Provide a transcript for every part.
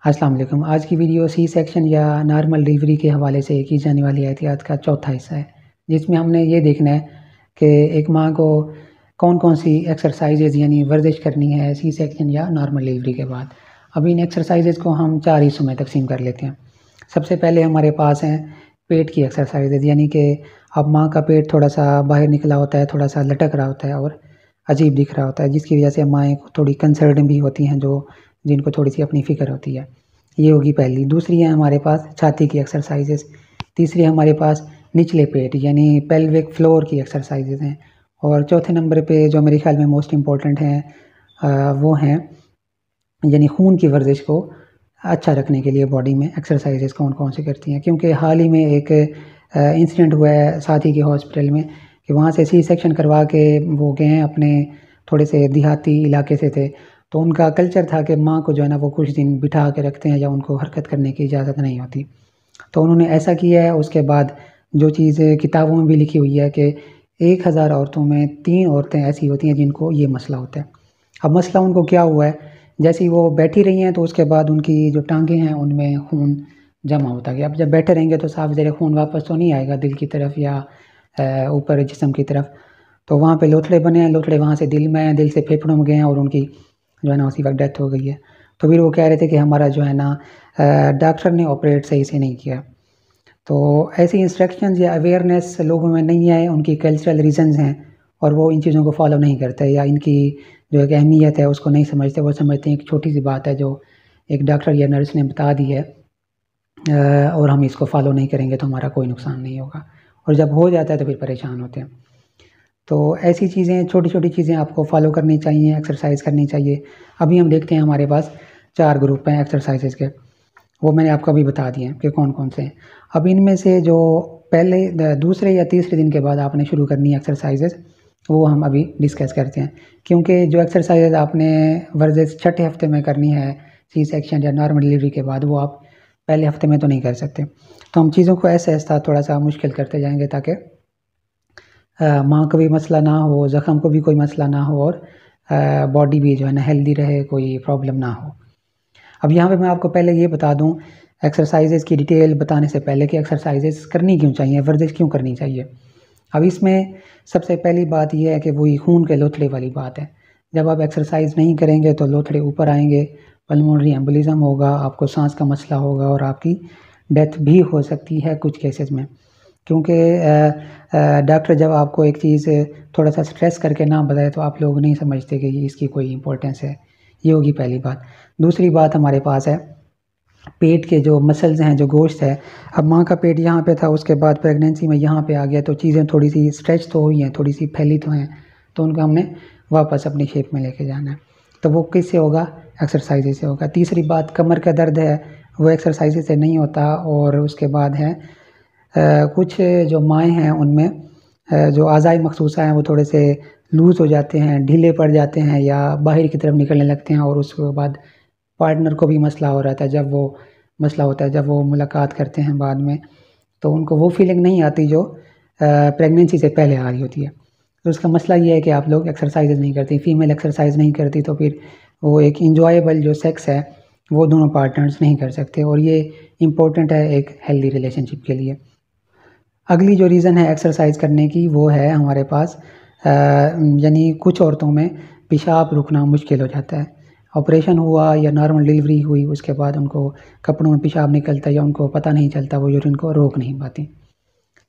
अस्सलाम वालेकुम। आज की वीडियो सी सेक्शन या नॉर्मल डिलीवरी के हवाले से की जाने वाली एहतियात का चौथा हिस्सा है, जिसमें हमने ये देखना है कि एक माँ को कौन-कौन सी एक्सरसाइज़ेज़ यानी वर्जिश करनी है सी सेक्शन या नॉर्मल डिलीवरी के बाद। अब इन एक्सरसाइज़ेज़ को हम 4 हिस्सों में तकसीम कर लेते हैं। सबसे पहले हमारे पास हैं पेट की एक्सरसाइज़ेज़, यानी कि अब माँ का पेट थोड़ा-सा बाहर निकला होता है, थोड़ा-सा लटक रहा होता है और अजीब दिख रहा होता है, जिसकी वजह से माएँ थोड़ी कंसर्न भी होती हैं, जिनको थोड़ी-सी अपनी फ़िक्र होती है। ये होगी पहली। दूसरी है हमारे पास छाती की एक्सरसाइज़ेज़। तीसरी हमारे पास निचले पेट यानी पेल्विक फ्लोर की एक्सरसाइज़ेज़ हैं। और चौथे नंबर पे जो मेरे ख़्याल में मोस्ट इम्पोर्टेंट हैं वो हैं यानी खून की वर्जिश को अच्छा रखने के लिए बॉडी में एक्सरसाइज़ेज़ कौन-कौन सी करती हैं। क्योंकि हाल ही में एक इंसिडेंट हुआ है साथी के हॉस्पिटल में कि वहाँ से सी सेक्शन करवा के वो गए हैं, अपने थोड़े से देहाती इलाके से थे। तो उनका कल्चर था कि माँ को जो है ना वो कुछ दिन बिठा के रखते हैं या उनको हरकत करने की इजाज़त नहीं होती। तो उन्होंने ऐसा किया है। उसके बाद जो चीज़ किताबों में भी लिखी हुई है कि 1000 औरतों में 3 औरतें ऐसी होती हैं जिनको ये मसला होता है। अब मसला उनको क्या हुआ है, जैसे ही वो बैठी रही हैं तो उसके बाद उनकी जो टाँगें हैं उनमें खून जमा होता गया। अब जब बैठे रहेंगे तो साफ-ज़ाहिर है खून वापस तो नहीं आएगा दिल की तरफ या ऊपर जिस्म की तरफ। तो वहाँ पे लोथड़े बने हैं, लोथड़े वहाँ से दिल में आए, दिल से फेफड़ों में गए हैं और उनकी जो है ना उसी वक़्त डेथ हो गई है। तो फिर वो कह रहे थे कि हमारा जो है ना डॉक्टर ने ऑपरेट सही से नहीं किया। तो ऐसी इंस्ट्रक्शंस या अवेयरनेस लोगों में नहीं है, उनकी कल्चरल रीज़न्स हैं और वो इन चीज़ों को फ़ॉलो नहीं करते या इनकी जो एक अहमियत है उसको नहीं समझते। वो समझते हैं एक छोटी-सी बात है जो एक डॉक्टर या नर्स ने बता दी है और हम इसको फ़ॉलो नहीं करेंगे तो हमारा कोई नुकसान नहीं होगा, और जब हो जाता है तो फिर परेशान होते हैं। तो ऐसी चीज़ें, छोटी-छोटी चीज़ें आपको फ़ॉलो करनी चाहिए, एक्सरसाइज़ करनी चाहिए। अभी हम देखते हैं हमारे पास 4 ग्रुप हैं एक्सरसाइज़ेज़ के, वो मैंने आपको अभी बता दिए हैं कि कौन-कौन से हैं। अब इनमें से जो पहले दूसरे या तीसरे दिन के बाद आपने शुरू करनी है एक्सरसाइज़ेज़, वो हम अभी डिस्कस करते हैं। क्योंकि जो एक्सरसाइज़ेज़ आपने वर्जिश छठे हफ्ते में करनी है सी सेक्शन या नॉर्मल डिलीवरी के बाद, वो आप पहले हफ्ते में तो नहीं कर सकते। तो हम चीज़ों को ऐसे-ऐसा थोड़ा-सा मुश्किल करते जाएँगे ताकि माँ को भी मसला ना हो, ज़ख़म को भी कोई मसला ना हो और बॉडी भी जो है ना हेल्दी रहे, कोई प्रॉब्लम ना हो। अब यहाँ पे मैं आपको पहले ये बता दूँ एक्सरसाइज़ेज़ की डिटेल बताने से पहले कि एक्सरसाइज़ेज़ करनी क्यों चाहिए, वर्जिश क्यों करनी चाहिए। अब इसमें सबसे पहली बात ये है कि वही खून के लोथड़े वाली बात है। जब आप एक्सरसाइज़ नहीं करेंगे तो लोथड़े ऊपर आएँगे, पल्मोनरी एम्बोलिज़्म होगा, आपको साँस का मसला होगा और आपकी डेथ भी हो सकती है कुछ केसेज़ में। क्योंकि डॉक्टर जब आपको एक चीज़ थोड़ा-सा स्ट्रेस करके ना बताए तो आप लोग नहीं समझते कि इसकी कोई इम्पोर्टेंस है। ये होगी पहली बात। दूसरी बात हमारे पास है पेट के जो मसल्स हैं, जो गोश्त है। अब माँ का पेट यहाँ पे था, उसके बाद प्रेगनेंसी में यहाँ पे आ गया, तो चीज़ें थोड़ी-सी स्ट्रेच तो हुई हैं, थोड़ी-सी फैली तो हैं, तो उनको हमने वापस अपनी शेप में लेके जाना है। तो वो किससे होगा? एक्सरसाइज़ से होगा। तीसरी बात, कमर का दर्द है, वो एक्सरसाइज़ से नहीं होता। और उसके बाद है कुछ जो माएँ हैं उनमें जो अज़ाए मख़सूसा हैं वो थोड़े से लूज़ हो जाते हैं, ढीले पड़ जाते हैं या बाहर की तरफ निकलने लगते हैं, और उसके बाद पार्टनर को भी मसला हो रहा था। जब वो मसला होता है, जब वो मुलाकात करते हैं बाद में, तो उनको वो फीलिंग नहीं आती जो प्रेगनेंसी से पहले आ रही होती है। तो उसका मसला ये है कि आप लोग एक्सरसाइज़ नहीं करती, फीमेल एक्सरसाइज़ नहीं करती, तो फिर वो एक एन्जॉयबल जो सेक्स है वो दोनों पार्टनर्स नहीं कर सकते, और ये इम्पोर्टेंट है एक हेल्दी रिलेशनशिप के लिए। अगली जो रीज़न है एक्सरसाइज़ करने की वो है हमारे पास यानी कुछ औरतों में पेशाब रुकना मुश्किल हो जाता है। ऑपरेशन हुआ या नॉर्मल डिलीवरी हुई, उसके बाद उनको कपड़ों में पेशाब निकलता है या उनको पता नहीं चलता, वो यूरिन को रोक नहीं पाती।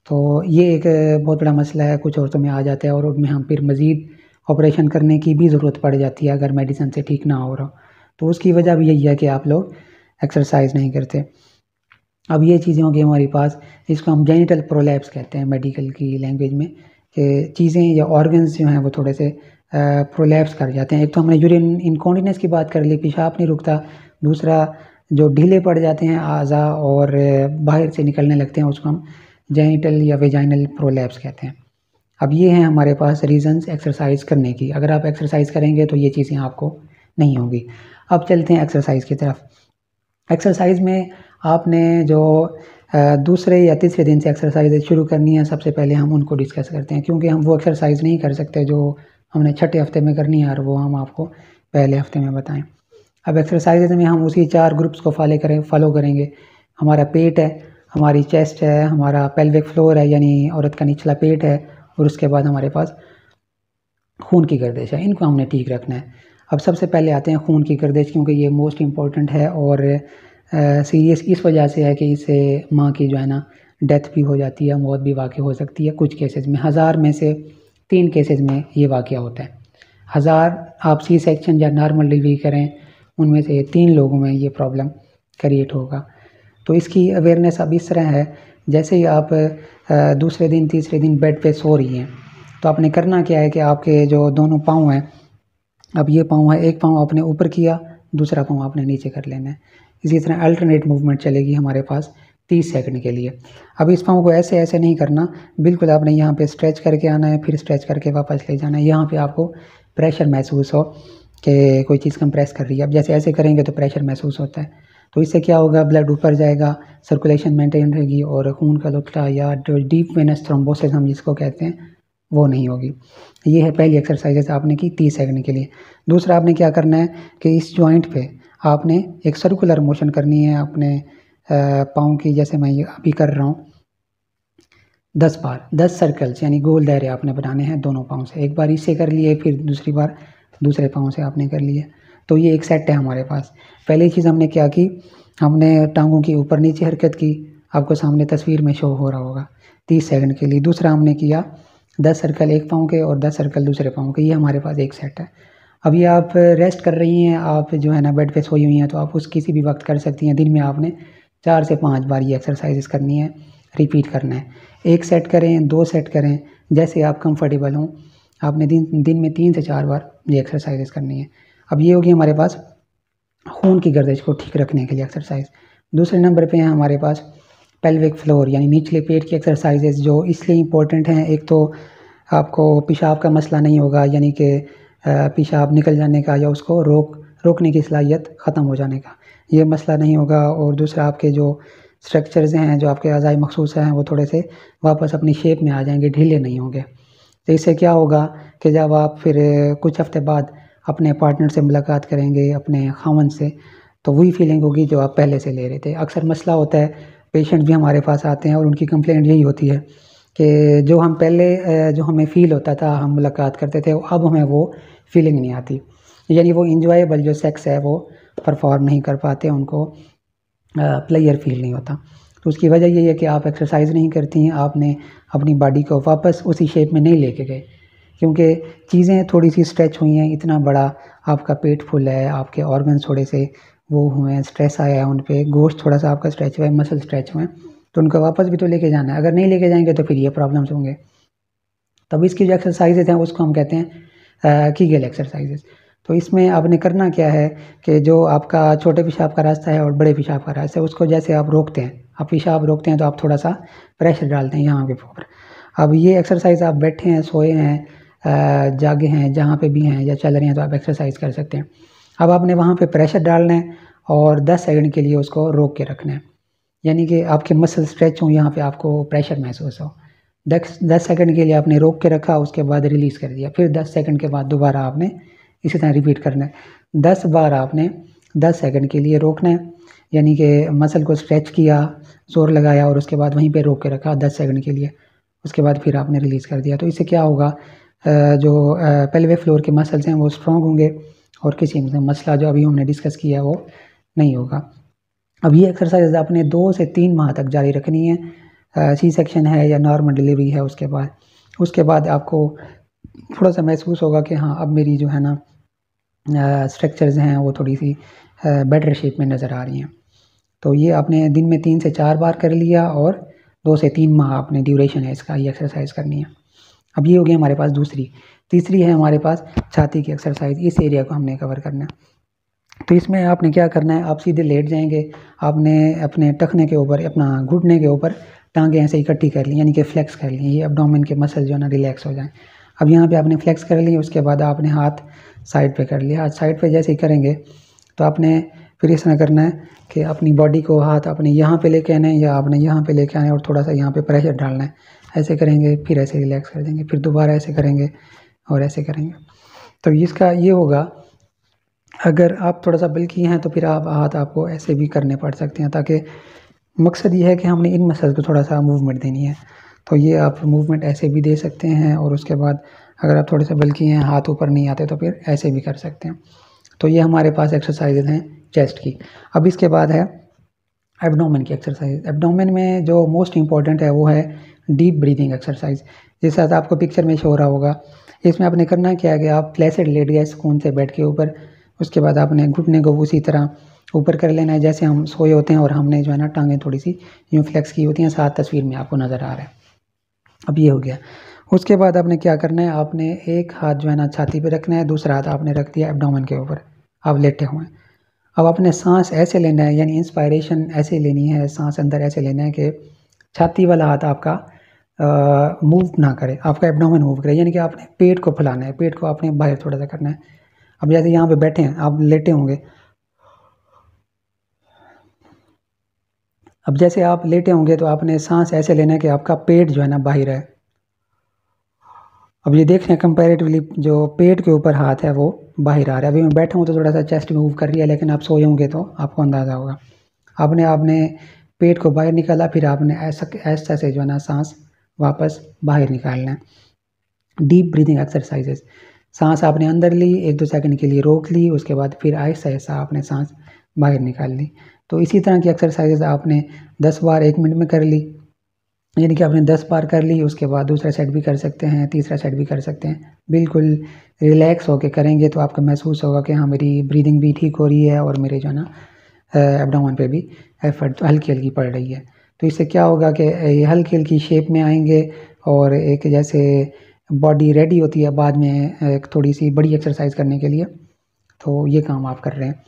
तो ये एक बहुत बड़ा मसला है, कुछ औरतों में आ जाता है और उनमें हम फिर मज़ीद ऑपरेशन करने की भी ज़रूरत पड़ जाती है अगर मेडिसिन से ठीक ना हो रहा। तो उसकी वजह भी यही है कि आप लोग एक्सरसाइज़ नहीं करते। अब ये चीज़ें होंगी हमारे पास, इसको हम जेनिटल प्रोलैप्स कहते हैं मेडिकल की लैंग्वेज में, कि चीज़ें या ऑर्गन्स जो हैं वो थोड़े से प्रोलैप्स कर जाते हैं। एक तो हमने यूरिन इनकॉन्टिनेंस की बात कर ली, पेशाब नहीं रुकता। दूसरा, जो ढीले पड़ जाते हैं अज़ा और बाहर से निकलने लगते हैं, उसको हम जेनिटल या वेजाइनल प्रोलैप्स कहते हैं। अब ये हैं हमारे पास रीज़न्स एक्सरसाइज़ करने की। अगर आप एक्सरसाइज़ करेंगे तो ये चीज़ें आपको नहीं होंगी। अब चलते हैं एक्सरसाइज़ की तरफ। एक्सरसाइज़ में आपने जो दूसरे या तीसरे दिन से एक्सरसाइज़ शुरू करनी है, सबसे पहले हम उनको डिस्कस करते हैं, क्योंकि हम वो एक्सरसाइज़ नहीं कर सकते जो हमने छठे हफ्ते में करनी है और वो हम आपको पहले हफ्ते में बताएँ। अब एक्सरसाइजेज में हम उसी 4 ग्रुप्स को फॉलो करेंगे। हमारा पेट है, हमारी चेस्ट है, हमारा पेल्विक फ्लोर है यानी औरत का निचला पेट है, और उसके बाद हमारे पास खून की गर्दिश है। इनको हमने ठीक रखना है। अब सबसे पहले आते हैं खून की गर्दिश, क्योंकि ये मोस्ट इम्पॉर्टेंट है और सीरियस इस वजह से है कि इससे माँ की जो है ना डेथ भी हो जाती है, मौत भी वाक़ई हो सकती है। कुछ केसेस में 1000 में से 3 केसेस में ये वाक़या होता है। 1000 आप सी सेक्शन या नॉर्मल डिलीवरी करें, उनमें से 3 लोगों में ये प्रॉब्लम क्रिएट होगा। तो इसकी अवेयरनेस अब इस तरह है, जैसे ही आप दूसरे दिन तीसरे दिन बेड पे सो रही हैं, तो आपने करना क्या है कि आपके जो दोनों पाँव हैं, अब ये पाँव है, एक पाँव आपने ऊपर किया, दूसरा पाँव आपने नीचे कर लेना है। इसी तरह अल्टरनेट मूवमेंट चलेगी हमारे पास 30 सेकंड के लिए। अब इस पाँव को ऐसे ऐसे नहीं करना, बिल्कुल आपने यहाँ पे स्ट्रेच करके आना है, फिर स्ट्रेच करके वापस ले जाना है। यहाँ पे आपको प्रेशर महसूस हो कि कोई चीज़ कंप्रेस कर रही है। अब जैसे ऐसे करेंगे तो प्रेशर महसूस होता है, तो इससे क्या होगा, ब्लड ऊपर जाएगा, सर्कुलेशन मेंटेन रहेगी और खून का लुकटा या डीप वेनस थ्रोम्बोसिस हम जिसको कहते हैं वो नहीं होगी। ये है पहली एक्सरसाइज आपने की 30 सेकंड के लिए। दूसरा आपने क्या करना है कि इस जॉइंट पे आपने एक सर्कुलर मोशन करनी है अपने पाँव की, जैसे मैं ये अभी कर रहा हूँ 10 बार, 10 सर्कल्स यानी गोल दायरे आपने बनाने हैं दोनों पाँव से। एक बार इससे कर लिए, फिर दूसरी बार दूसरे पाँव से आपने कर लिए। तो ये एक सेट है हमारे पास। पहली चीज़ हमने क्या की, हमने टांगों की ऊपर नीचे हरकत की, आपको सामने तस्वीर में शो हो रहा होगा 30 सेकंड के लिए। दूसरा हमने किया 10 सर्कल एक पाँव के और 10 सर्कल दूसरे पाँव के। ये हमारे पास एक सेट है। अभी आप रेस्ट कर रही हैं, आप जो है ना बेड पे सोई हुई हैं, तो आप उस किसी भी वक्त कर सकती हैं। दिन में आपने 4 से 5 बार ये एक्सरसाइजेस करनी है, रिपीट करना है। 1 सेट करें, 2 सेट करें, जैसे आप कंफर्टेबल हों। आपने दिन में 3 से 4 बार ये एक्सरसाइजेस करनी है। अब ये होगी हमारे पास खून की गर्दिश को ठीक रखने के लिए एक्सरसाइज। दूसरे नंबर पे है हमारे पास पेल्विक फ्लोर यानी निचले पेट की एक्सरसाइजेज, जो इसलिए इम्पोर्टेंट हैं। एक तो आपको पेशाब का मसला नहीं होगा, यानी कि पेशाब निकल जाने का या उसको रोकने की सलाहियत ख़त्म हो जाने का, ये मसला नहीं होगा। और दूसरा आपके जो स्ट्रक्चर्स हैं, जो आपके अज़ाए मखसूस हैं, वो थोड़े से वापस अपनी शेप में आ जाएंगे, ढीले नहीं होंगे। तो इससे क्या होगा कि जब आप फिर कुछ हफ्ते बाद अपने पार्टनर से मुलाकात करेंगे, अपने खामन से, तो वही फीलिंग होगी जो आप पहले से ले रहे थे। अक्सर मसला होता है, पेशेंट भी हमारे पास आते हैं और उनकी कंप्लेंट यही होती है कि जो हम पहले जो हमें फ़ील होता था, हम मुलाकात करते थे, अब हमें वो फीलिंग नहीं आती। यानी वो इंजॉयबल जो सेक्स है वो परफॉर्म नहीं कर पाते, उनको प्लेयर फील नहीं होता। तो उसकी वजह यही है कि आप एक्सरसाइज नहीं करती हैं, आपने अपनी बॉडी को वापस उसी शेप में नहीं लेके गए, क्योंकि चीज़ें थोड़ी सी स्ट्रेच हुई हैं। इतना बड़ा आपका पेट फुल है, आपके ऑर्गन्स थोड़े से वो हुए हैं, स्ट्रेस आया है उन पे, गोश्त थोड़ा सा आपका स्ट्रेच हुआ है, मसल स्ट्रेच हुए हैं, तो उनको वापस भी तो लेके जाना है। अगर नहीं लेके जाएंगे तो फिर ये प्रॉब्लम्स होंगे। तब इसकी जो एक्सरसाइजेज हैं उसको हम कहते हैं कीगल एक्सरसाइजेज। तो इसमें आपने करना क्या है कि जो आपका छोटे पेशाब का रास्ता है और बड़े पेशाब का रास्ता है, उसको जैसे आप रोकते हैं, आप पेशाब रोकते हैं तो आप थोड़ा सा प्रेशर डालते हैं यहाँ के ऊपर। अब ये एक्सरसाइज आप बैठे हैं, सोए हैं, जागे हैं, जहाँ पे भी हैं या चल रहे हैं, तो आप एक्सरसाइज कर सकते हैं। अब आपने वहाँ पे प्रेशर डालना है और 10 सेकंड के लिए उसको रोक के रखना है, यानी कि आपके मसल स्ट्रेच हों, यहाँ पे आपको प्रेशर महसूस हो। 10 सेकंड के लिए आपने रोक के रखा, उसके बाद रिलीज़ कर दिया, फिर 10 सेकंड के बाद दोबारा आपने इसी तरह रिपीट करना है। 10 बार आपने 10 सेकंड के लिए रोकना है, यानी कि मसल को स्ट्रेच किया, ज़ोर लगाया और उसके बाद वहीं पे रोक के रखा 10 सेकंड के लिए, उसके बाद फिर आपने रिलीज़ कर दिया। तो इससे क्या होगा, जो पेल्विक फ्लोर के मसल्स हैं वो स्ट्रॉन्ग होंगे और किसी मसला जो अभी हमने डिस्कस किया है वो नहीं होगा। अब ये एक्सरसाइज आपने 2 से 3 माह तक जारी रखनी है। सी सेक्शन है या नॉर्मल डिलीवरी है, उसके बाद आपको थोड़ा सा महसूस होगा कि हाँ, अब मेरी जो है ना स्ट्रक्चर्स हैं वो थोड़ी सी बेटर शेप में नज़र आ रही हैं। तो ये आपने दिन में 3 से 4 बार कर लिया और 2 से 3 माह आपने ड्यूरेशन है इसका, ये एक्सरसाइज करनी है। अब ये हो गई हमारे पास दूसरी। तीसरी है हमारे पास छाती की एक्सरसाइज। इस एरिया को हमने कवर करना है। तो इसमें आपने क्या करना है, आप सीधे लेट जाएंगे, आपने अपने टखने के ऊपर, अपना घुटने के ऊपर टांगें ऐसे इकट्ठी कर ली, यानी कि फ्लेक्स कर ली, ये एब्डोमेन के मसल जो है ना रिलैक्स हो जाएं। अब यहाँ पे आपने फ्लेक्स कर ली, उसके बाद आपने हाथ साइड पे कर लिया। हाथ साइड पे जैसे ही करेंगे तो आपने फिर इस तरह करना है कि अपनी बॉडी को हाथ अपने यहाँ पे लेके आना है या आपने यहाँ पे लेके आना है और थोड़ा सा यहाँ पे प्रेशर डालना है। ऐसे करेंगे, फिर ऐसे रिलैक्स कर देंगे, फिर दोबारा ऐसे करेंगे और ऐसे करेंगे। तो इसका ये होगा अगर आप थोड़ा सा बल्की हैं तो फिर आप हाथ आपको ऐसे भी करने पड़ सकते हैं, ताकि मकसद ये है कि हमने इन मसल्स को थोड़ा सा मूवमेंट देनी है। तो ये आप मूवमेंट ऐसे भी दे सकते हैं, और उसके बाद अगर आप थोड़े से बल्की हैं, हाथ ऊपर नहीं आते, तो फिर ऐसे भी कर सकते हैं। तो ये हमारे पास एक्सरसाइजेज हैं चेस्ट की। अब इसके बाद है एब्डोमेन की एक्सरसाइज। एब्डोमेन में जो मोस्ट इंपॉर्टेंट है वो है डीप ब्रीदिंग एक्सरसाइज। जिस तरह आपको पिक्चर में शो हो रहा होगा, इसमें आपने करना क्या है कि आप फ्लैसेड लेट गए सुकून से बेड के ऊपर। उसके बाद आपने घुटने को उसी तरह ऊपर कर लेना है जैसे हम सोए होते हैं, और हमने जो है ना टांगें थोड़ी सी यूँ फ्लेक्स की होती हैं, साथ तस्वीर में आपको नज़र आ रहा है। अब ये हो गया। उसके बाद आपने क्या करना है, आपने एक हाथ जो है ना छाती पे रखना है, दूसरा हाथ आपने रख दिया एब्डोमेन के ऊपर, आप लेटे हुए हैं। अब आपने सांस ऐसे लेना है, यानी इंस्पायरेशन ऐसे लेनी है, सांस अंदर ऐसे लेना है कि छाती वाला हाथ आपका मूव ना करे, आपका एब्डोमेन मूव करे, यानी कि आपने पेट को फुलाना है, पेट को आपने बाहर थोड़ा सा करना है। अब जैसे यहाँ पे बैठे हैं, आप लेटे होंगे, अब जैसे आप लेटे होंगे तो आपने सांस ऐसे लेना है कि आपका पेट जो है ना बाहर है। अब ये देख रहे हैं कंपैरेटिवली जो पेट के ऊपर हाथ है वो बाहर आ रहा है। अभी मैं बैठा हूँ तो थोड़ा सा चेस्ट मूव कर रही है, लेकिन आप सोए होंगे तो आपको अंदाज़ा होगा। आपने आपने पेट को बाहर निकाला, फिर आपने ऐसा से जो है ना सांस वापस बाहर निकालना है। Deep breathing exercises. सांस आपने अंदर ली, 1-2 सेकंड के लिए रोक ली, उसके बाद फिर आहिस्ता आहिस्ता आपने सांस बाहर निकाल ली। तो इसी तरह की एक्सरसाइजेज आपने 10 बार 1 मिनट में कर ली, यानी कि आपने 10 बार कर ली। उसके बाद दूसरा सेट भी कर सकते हैं, तीसरा सेट भी कर सकते हैं। बिल्कुल रिलैक्स होकर करेंगे तो आपको महसूस होगा कि हाँ, मेरी ब्रीदिंग भी ठीक हो रही है, और मेरे जो है ना एब्डोमेन पे भी एफर्ट हल्की हल्की पड़ रही है। तो इससे क्या होगा कि ये हल्की हल्की शेप में आएंगे, और एक जैसे बॉडी रेडी होती है बाद में एक थोड़ी सी बड़ी एक्सरसाइज करने के लिए, तो ये काम आप कर रहे हैं।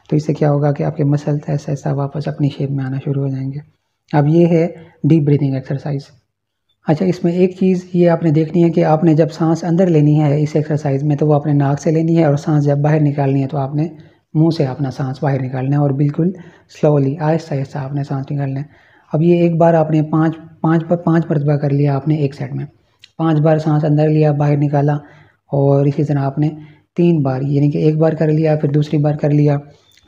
तो इससे क्या होगा कि आपके मसल्स ऐसा ऐसा वापस अपनी शेप में आना शुरू हो जाएंगे। अब ये है डीप ब्रीदिंग एक्सरसाइज। अच्छा, इसमें एक चीज़ ये आपने देखनी है कि आपने जब सांस अंदर लेनी है इस एक्सरसाइज में, तो वो आपने नाक से लेनी है, और सांस जब बाहर निकालनी है तो आपने मुंह से अपना सांस बाहर निकालना है, और बिल्कुल स्लोली आहिस्ता आहिस्ता आपने सांस निकालना है। अब ये एक बार आपने पाँच मरतबा कर लिया आपने एक सेट में, 5 बार सांस अंदर लिया बाहर निकाला, और इसी तरह आपने 3 बार, यानी कि एक बार कर लिया, फिर दूसरी बार कर लिया,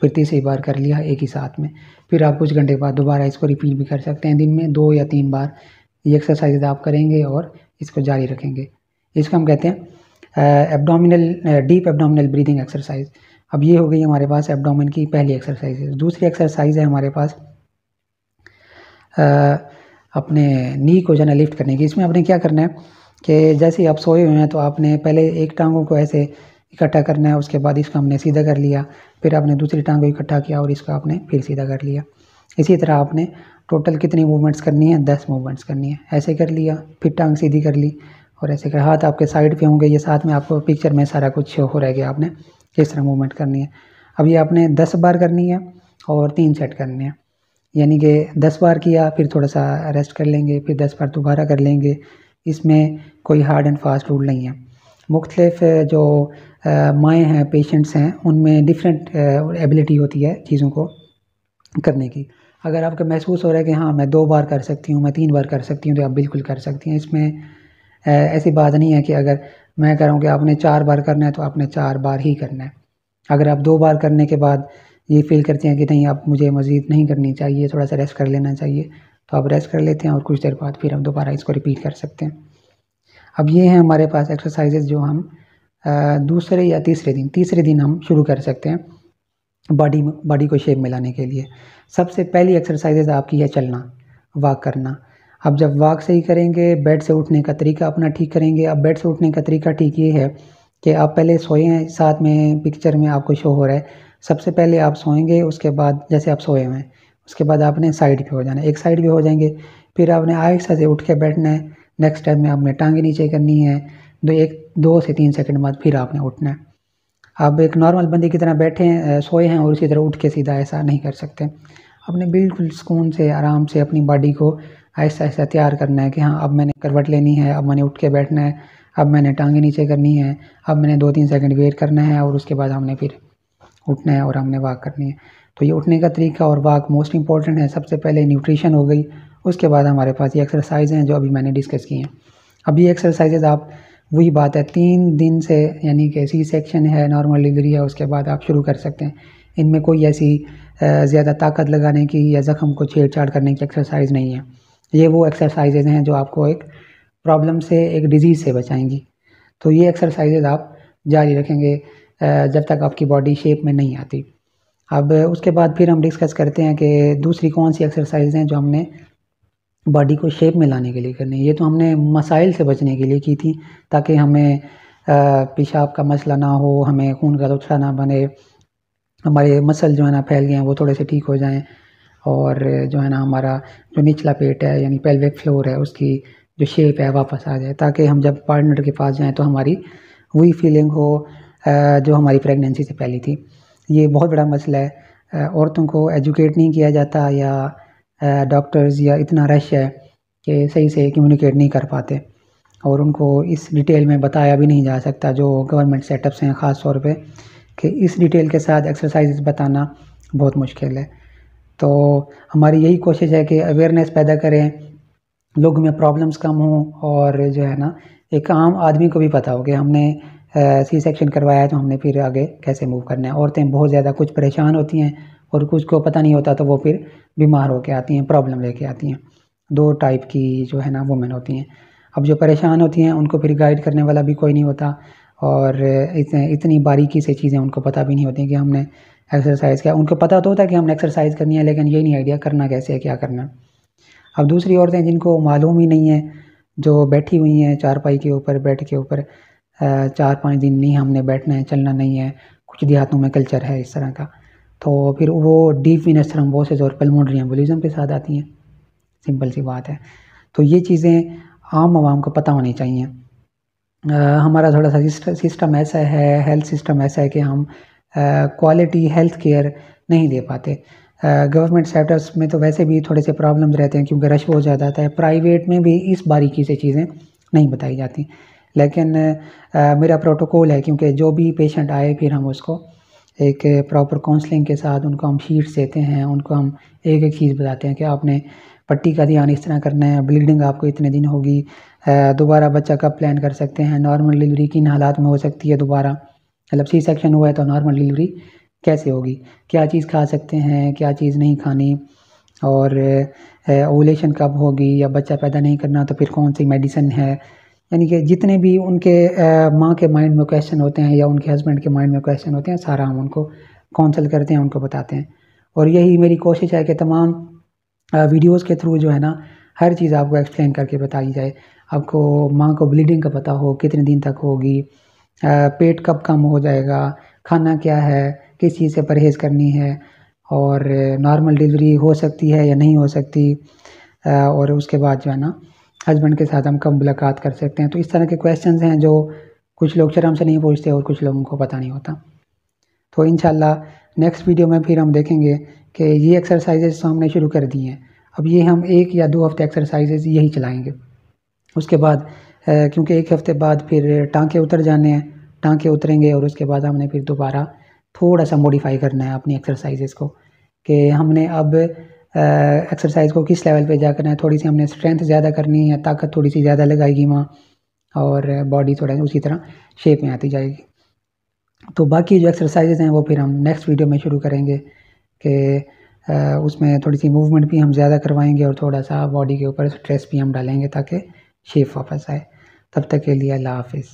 फिर तीसरी बार कर लिया एक ही साथ में। फिर आप कुछ घंटे बाद दोबारा इसको रिपीट भी कर सकते हैं, दिन में 2 या 3 बार ये एक्सरसाइज आप करेंगे और इसको जारी रखेंगे। इसको हम कहते हैं abdominal deep abdominal breathing exercise. अब ये हो गई हमारे पास एब्डोमेन की पहली एक्सरसाइज। दूसरी एक्सरसाइज है हमारे पास अपने नी को जो है लिफ्ट करने की। इसमें आपने क्या करना है कि जैसे ही आप सोए हुए हैं तो आपने पहले एक टांगों को ऐसे इकट्ठा करना है, उसके बाद इसको हमने सीधा कर लिया, फिर आपने दूसरी टांग को इकट्ठा किया और इसको आपने फिर सीधा कर लिया। इसी तरह आपने टोटल कितनी मूवमेंट्स करनी है, 10 मूवमेंट्स करनी है। ऐसे कर लिया, फिर टांग सीधी कर ली, और ऐसे कर, हाथ आपके साइड पे होंगे, ये साथ में आपको पिक्चर में सारा कुछ शो हो रहेगा आपने किस तरह मूवमेंट करनी है। अब ये आपने 10 बार करनी है और 3 सेट करने हैं, यानी कि 10 बार किया, फिर थोड़ा सा रेस्ट कर लेंगे, फिर 10 बार दोबारा कर लेंगे। इसमें कोई हार्ड एंड फास्ट रूल नहीं है। मुख्तलिफ जो माएँ हैं, पेशेंट्स हैं, उनमें डिफरेंट एबिलिटी होती है चीज़ों को करने की। अगर आपको महसूस हो रहा है कि हाँ, मैं 2 बार कर सकती हूँ, मैं 3 बार कर सकती हूँ, तो आप बिल्कुल कर सकती हैं। इसमें ऐसी बात नहीं है कि अगर मैं कह रहा हूँ कि आपने 4 बार करना है तो आपने 4 बार ही करना है। अगर आप 2 बार करने के बाद ये फील करते हैं कि नहीं, अब मुझे मज़ीद नहीं करनी चाहिए, थोड़ा सा रेस्ट कर लेना चाहिए, तो आप रेस्ट कर लेते हैं और कुछ देर बाद फिर हम दोबारा इसको रिपीट कर सकते हैं। अब ये हैं हमारे पास एक्सरसाइजेज जो हम दूसरे या तीसरे दिन हम शुरू कर सकते हैं बॉडी को शेप में लाने के लिए। सबसे पहली एक्सरसाइजेज आपकी है चलना, वॉक करना। अब जब वॉक सही करेंगे, बेड से उठने का तरीका अपना ठीक करेंगे। अब बेड से उठने का तरीका ठीक ये है कि आप पहले सोए हैं, साथ में पिक्चर में आपको शो हो रहा है, सबसे पहले आप सोएंगे, उसके बाद जैसे आप सोए हुए हैं उसके बाद आपने साइड पे हो जाना है, एक साइड पे हो जाएंगे, फिर आपने आहिस्ता से उठ के बैठना है। नेक्स्ट स्टेप में आपने टांगे नीचे करनी है, 2 से 3 सेकंड बाद फिर आपने उठना है। आप एक नॉर्मल बंदे की तरह बैठे हैं, सोए हैं और उसी तरह उठ के सीधा ऐसा नहीं कर सकते। आपने बिल्कुल सुकून से आराम से अपनी बॉडी को आहिस्ता आहिस्ता तैयार करना है कि हाँ, अब मैंने करवट लेनी है, अब मैंने उठ के बैठना है, अब मैंने टांगे नीचे करनी है, अब मैंने 2-3 सेकंड वेट करना है, और उसके बाद हमने फिर उठना है और हमने वॉक करनी है। तो ये उठने का तरीका और वॉक मोस्ट इंपॉर्टेंट है। सबसे पहले न्यूट्रिशन हो गई, उसके बाद हमारे पास ये एक्सरसाइज हैं जो अभी मैंने डिस्कस की हैं। अब ये एक्सरसाइजेज आप वही बात है, 3 दिन से यानी कि सी सेक्शन है, नॉर्मल डिलीवरी है, उसके बाद आप शुरू कर सकते हैं। इनमें कोई ऐसी ज़्यादा ताकत लगाने की या ज़ख्म को छेड़छाड़ करने की एक्सरसाइज नहीं है। ये वो एक्सरसाइजेज़ हैं जो आपको एक प्रॉब्लम से, एक डिज़ीज़ से बचाएंगी। तो ये एक्सरसाइजेज़ आप जारी रखेंगे जब तक आपकी बॉडी शेप में नहीं आती। अब उसके बाद फिर हम डिस्कस करते हैं कि दूसरी कौन सी एक्सरसाइज हैं जो हमने बॉडी को शेप में लाने के लिए करनी है। ये तो हमने मसाइल से बचने के लिए की थी, ताकि हमें पेशाब का मसला ना हो, हमें खून का लुत्फ़ा ना बने, हमारे मसल जो है ना फैल गए हैं वो थोड़े से ठीक हो जाएं, और जो है ना हमारा जो निचला पेट है यानी पेल्विक फ्लोर है उसकी जो शेप है वापस आ जाए, ताकि हम जब पार्टनर के पास जाएं तो हमारी वही फीलिंग हो जो हमारी प्रेगनेंसी से पहले थी। ये बहुत बड़ा मसला है, औरतों को एजुकेट नहीं किया जाता, या डॉक्टर्स या इतना रश है कि सही से कम्युनिकेट नहीं कर पाते, और उनको इस डिटेल में बताया भी नहीं जा सकता जो गवर्नमेंट सेटअप्स हैं ख़ास तौर पे, कि इस डिटेल के साथ एक्सरसाइज बताना बहुत मुश्किल है। तो हमारी यही कोशिश है कि अवेयरनेस पैदा करें, लोगों में प्रॉब्लम्स कम हों, और जो है ना एक आम आदमी को भी पता हो कि हमने सी सेक्शन करवाया है तो हमने फिर आगे कैसे मूव करना है। औरतें बहुत ज़्यादा कुछ परेशान होती हैं और कुछ को पता नहीं होता, तो वो फिर बीमार होके आती हैं, प्रॉब्लम लेके आती हैं। 2 टाइप की जो है ना वुमेन होती हैं। अब जो परेशान होती हैं उनको फिर गाइड करने वाला भी कोई नहीं होता, और इतनी बारीकी से चीज़ें उनको पता भी नहीं होती कि हमने एक्सरसाइज किया। उनको पता तो होता है कि हमने एक्सरसाइज करनी है, लेकिन ये नहीं आइडिया करना कैसे है, क्या करना है। अब दूसरी औरतें जिनको मालूम ही नहीं है, जो बैठी हुई हैं चारपाई के ऊपर, बेड के ऊपर, 4-5 दिन नहीं हमने बैठना है, चलना नहीं है, कुछ देहातों में कल्चर है इस तरह का, तो फिर वो डीप वीनस थ्रोम्बोसिस और पल्मोनरी एम्बोलिज्म के साथ आती हैं। सिंपल सी बात है। तो ये चीज़ें आम आवाम को पता होनी चाहिए। हमारा थोड़ा सा सिस्टम ऐसा है, हेल्थ सिस्टम ऐसा है कि हम क्वालिटी हेल्थ केयर नहीं दे पाते। गवर्नमेंट सेक्टर्स में तो वैसे भी थोड़े से प्रॉब्लम्स रहते हैं क्योंकि रश बहुत ज़्यादा आता है। प्राइवेट में भी इस बारीकी से चीज़ें नहीं बताई जाती, लेकिन मेरा प्रोटोकॉल है, क्योंकि जो भी पेशेंट आए फिर हम उसको एक प्रॉपर काउंसलिंग के साथ उनको हम शीट्स देते हैं, उनको हम एक-एक चीज़ बताते हैं कि आपने पट्टी का ध्यान इस तरह करना है, ब्लीडिंग आपको इतने दिन होगी, दोबारा बच्चा कब प्लान कर सकते हैं, नॉर्मल डिलीवरी किन हालात में हो सकती है दोबारा, मतलब सी सेक्शन हुआ है तो नॉर्मल डिलीवरी कैसे होगी, क्या चीज़ खा सकते हैं, क्या चीज़ नहीं खानी, और ओवुलेशन कब होगी, या बच्चा पैदा नहीं करना तो फिर कौन सी मेडिसिन है। यानी कि जितने भी उनके माँ के माइंड में क्वेश्चन होते हैं या उनके हस्बैंड के माइंड में क्वेश्चन होते हैं, सारा हम उनको काउंसल करते हैं, उनको बताते हैं। और यही मेरी कोशिश है कि तमाम वीडियोज़ के थ्रू जो है ना हर चीज़ आपको एक्सप्लेन करके बताई जाए। आपको माँ को ब्लीडिंग का पता हो, कितने दिन तक होगी, पेट कब कम हो जाएगा, खाना क्या है, किस चीज़ से परहेज़ करनी है, और नॉर्मल डिलीवरी हो सकती है या नहीं हो सकती, और उसके बाद जो है ना हस्बैंड के साथ हम कब मुलाकात कर सकते हैं। तो इस तरह के क्वेश्चंस हैं जो कुछ लोग शर्म से नहीं पूछते और कुछ लोगों को पता नहीं होता। तो इंशाल्लाह नेक्स्ट वीडियो में फिर हम देखेंगे कि ये एक्सरसाइजेज़ तो हमने शुरू कर दी हैं। अब ये हम 1 या 2 हफ़्ते एक्सरसाइजेज़ यही चलाएँगे। उसके बाद क्योंकि 1 हफ़्ते बाद फिर टाँके उतर जाने हैं, टाँके उतरेंगे और उसके बाद हमने फिर दोबारा थोड़ा-सा मॉडिफ़ाई करना है अपनी एक्सरसाइजेज़ को, कि हमने अब एक्सरसाइज़ को किस लेवल पे जा करना है। थोड़ी-सी हमने स्ट्रेंथ ज़्यादा करनी है, ताकत थोड़ी-सी ज़्यादा लगाएगी माँ, और बॉडी थोड़ा उसी तरह शेप में आती जाएगी। तो बाकी जो एक्सरसाइजेज़ हैं वो फिर हम नेक्स्ट वीडियो में शुरू करेंगे, कि उसमें थोड़ी-सी मूवमेंट भी हम ज़्यादा करवाएँगे और थोड़ा-सा बॉडी के ऊपर स्ट्रेस भी हम डालेंगे ताकि शेप वापस आए। तब तक के लिए अल्लाह हाफ़िज़।